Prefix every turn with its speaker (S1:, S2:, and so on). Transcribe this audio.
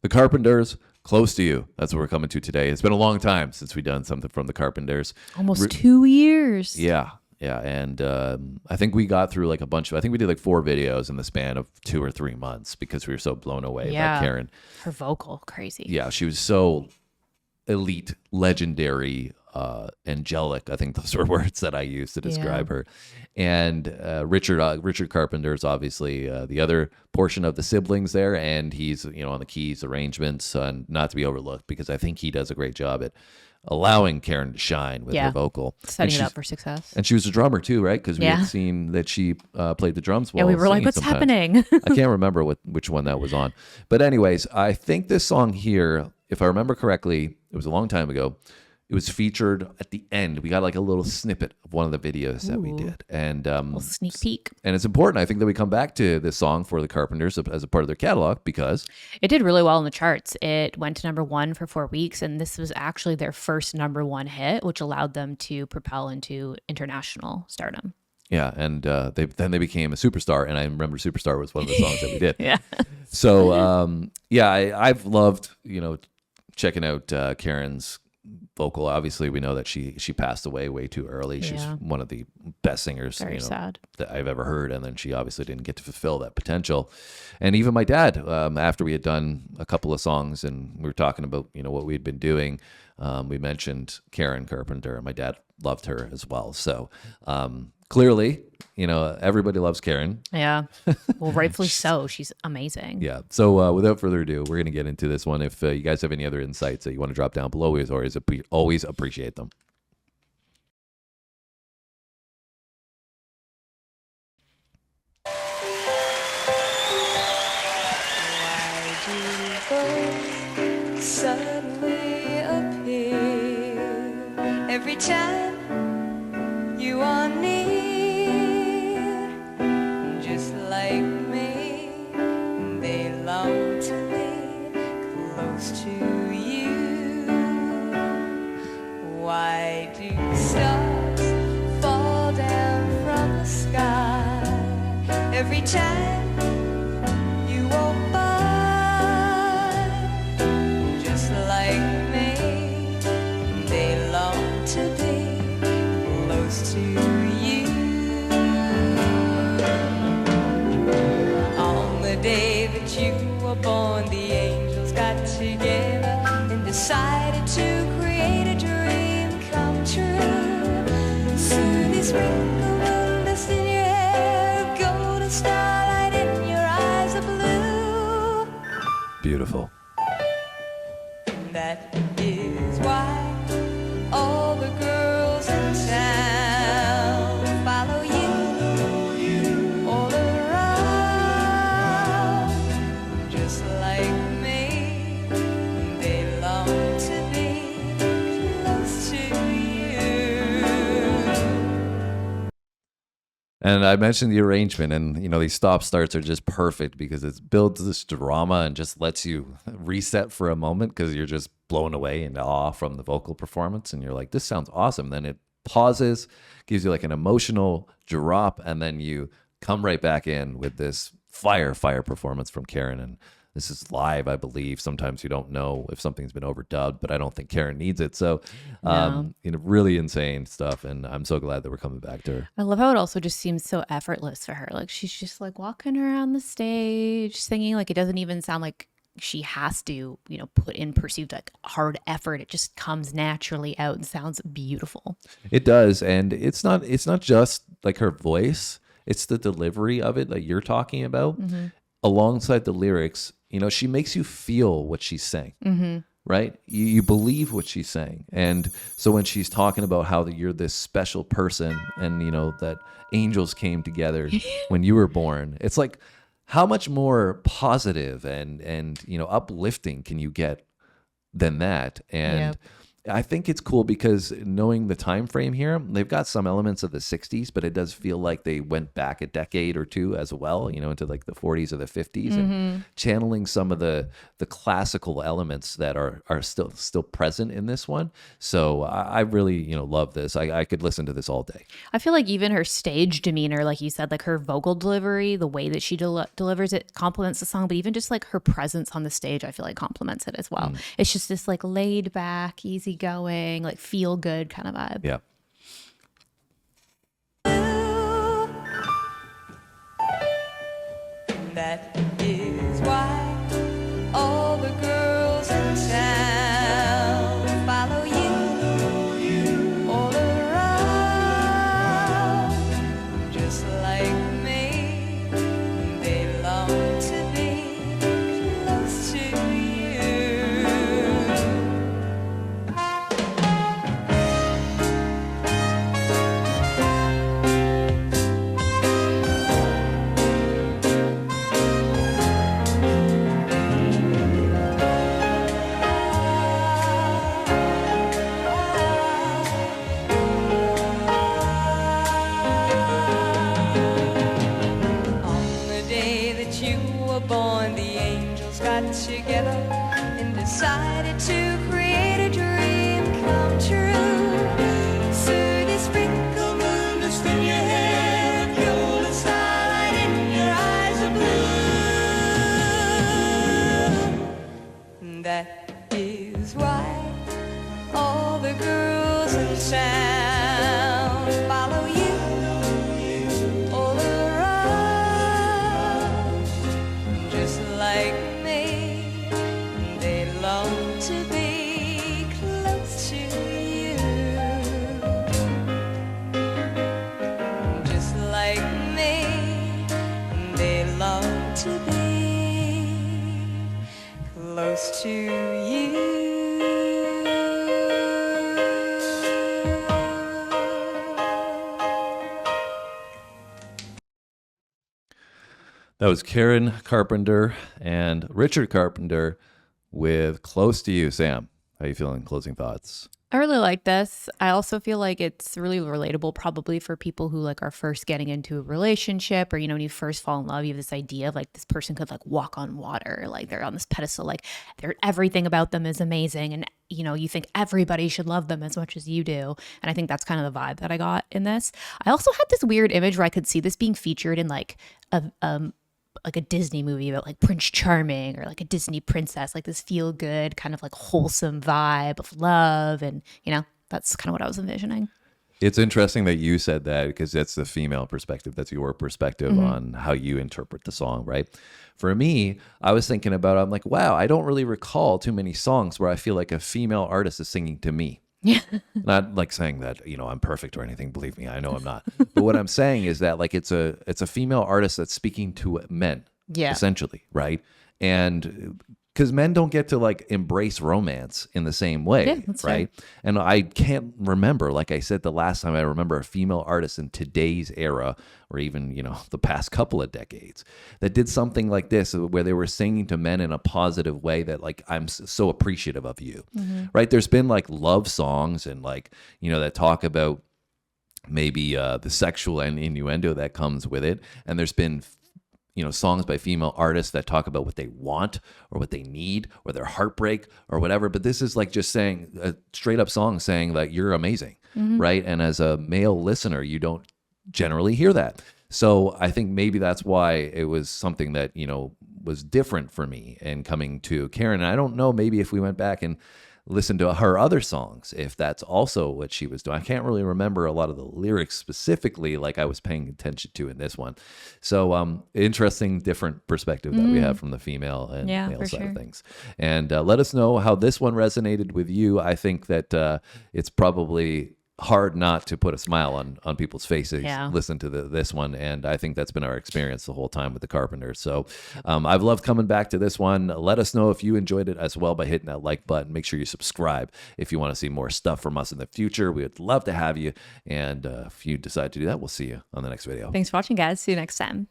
S1: The Carpenters, Close to You. That's what we're coming to today. It's been a long time since we've done something from the Carpenters.
S2: Almost 2 years.
S1: Yeah. Yeah. And I think we got through like I think we did like 4 videos in the span of 2 or 3 months because we were so blown away by Karen.
S2: Her vocal, crazy.
S1: Yeah. She was so elite, legendary, angelic. I think those were words that I used to describe her. And Richard Carpenter is obviously the other portion of the siblings there, and he's on the keys, arrangements, and not to be overlooked because I think he does a great job at allowing Karen to shine with her vocal,
S2: setting it up for success.
S1: And she was a drummer too, right? Because we had seen that she played the drums while
S2: we were like, "What's happening?"
S1: I can't remember which one that was on, but anyways, I think this song here, if I remember correctly, it was a long time ago. It was featured at the end. We got like a little snippet of one of the videos that we did. And
S2: a little sneak peek.
S1: And it's important, I think, that we come back to this song for the Carpenters as a part of their catalog because
S2: it did really well in the charts. It went to #1 for 4 weeks, and this was actually their first #1 hit, which allowed them to propel into international stardom.
S1: Yeah, and then they became a superstar, and I remember Superstar was one of the songs that we did.
S2: Yeah.
S1: So, I've loved, checking out Karen's vocal. Obviously, we know that she passed away way too early. She's one of the best singers
S2: sad.
S1: that I've ever heard, and then she obviously didn't get to fulfill that potential. And even my dad, after we had done a couple of songs and we were talking about what we'd been doing, we mentioned Karen Carpenter. My dad loved her as well. So clearly, everybody loves Karen.
S2: Yeah. Well, rightfully so. She's amazing.
S1: Yeah. So without further ado, we're going to get into this one. If you guys have any other insights that you want to drop down below, we always appreciate them.
S3: Why do suddenly appear every time you are near? Just like me, they long to be close to you. Why do stars fall down from the sky every time you walk by? Just like me, they long to be close to you. On the day that you were born, the angels got together and decided to create a dream come true. Soon they sprinkle the dust in your hair, golden starlight in your eyes of blue.
S1: Beautiful.
S3: That is why all the girls in town follow you all around. Just like me, they long to be close to you.
S1: And I mentioned the arrangement, and these stop starts are just perfect because it builds this drama and just lets you reset for a moment because you're just blown away in awe from the vocal performance, and you're like, this sounds awesome. Then it pauses, gives you like an emotional drop, and then you come right back in with this fire performance from Karen. And this is live, I believe. Sometimes you don't know if something's been overdubbed, but I don't think Karen needs it. So, really insane stuff. And I'm so glad that we're coming back to her.
S2: I love how it also just seems so effortless for her. Like she's just like walking around the stage, singing. Like it doesn't even sound like she has to, put in perceived like hard effort. It just comes naturally out and sounds beautiful.
S1: It does. And it's not just like her voice. It's the delivery of it that you're talking about alongside the lyrics. She makes you feel what she's saying, right? You believe what she's saying. And so when she's talking about how you're this special person and, that angels came together when you were born, it's like, how much more positive and uplifting can you get than that? And I think it's cool because knowing the time frame here, they've got some elements of the 60s, but it does feel like they went back a decade or two as well, you know, into like the 40s or the 50s, and channeling some of the classical elements that are still present in this one. So I really, you know, love this. I could listen to this all day.
S2: I feel like even her stage demeanor, like you said, like her vocal delivery, the way that she delivers it complements the song, but even just like her presence on the stage, I feel like complements it as well. It's just this like laid back, easy going, like feel good kind of vibe.
S1: Yeah.
S3: That is why all the girls in town follow you all around, just like me. They long to be close to you. Born, the angels got together and decided to create a dream come true. So they sprinkle moon dust in your hair and golden starlight in your eyes of blue. That is why all the girls in town follow you all around, just like me. They long to be close to you, just like me. They long to be close to you.
S1: That was Karen Carpenter and Richard Carpenter with Close to You. Sam, how you feeling? Closing thoughts?
S2: I really like this. I also feel like it's really relatable probably for people who like are first getting into a relationship, or, you know, when you first fall in love, you have this idea of like this person could like walk on water, like they're on this pedestal, like everything about them is amazing. And, you know, you think everybody should love them as much as you do. And I think that's kind of the vibe that I got in this. I also had this weird image where I could see this being featured in like a Disney movie about like Prince Charming, or like a Disney princess, like this feel good kind of like wholesome vibe of love. And, you know, that's kind of what I was envisioning.
S1: It's interesting that you said that, because that's the female perspective. That's your perspective on how you interpret the song, right? For me, I was thinking about, I'm like, wow, I don't really recall too many songs where I feel like a female artist is singing to me.
S2: Yeah.
S1: Not like saying that, you know, I'm perfect or anything. Believe me, I know I'm not. But what I'm saying is that like it's a female artist that's speaking to men, essentially, right? And because men don't get to like embrace romance in the same way,
S2: that's
S1: right? And I can't remember, like I said, the last time I remember a female artist in today's era, or even, you know, the past couple of decades, that did something like this, where they were singing to men in a positive way that like, I'm so appreciative of you, right? There's been like love songs and like, you know, that talk about maybe the sexual and innuendo that comes with it. And there's been, you know, songs by female artists that talk about what they want or what they need or their heartbreak or whatever. But this is like just saying a straight up song saying that you're amazing, right? And as a male listener, you don't generally hear that. So I think maybe that's why it was something that, you know, was different for me in coming to Karen. And I don't know, maybe if we went back and listened to her other songs, if that's also what she was doing. I can't really remember a lot of the lyrics specifically like I was paying attention to in this one. So interesting, different perspective that we have from the female and male side of things. And let us know how this one resonated with you. I think that it's probably hard not to put a smile on people's faces, listen to this one. And I think that's been our experience the whole time with the Carpenters. So I've loved coming back to this one. Let us know if you enjoyed it as well by hitting that like button. Make sure you subscribe if you want to see more stuff from us in the future. We would love to have you. And if you decide to do that, we'll see you on the next video.
S2: Thanks for watching, guys. See you next time.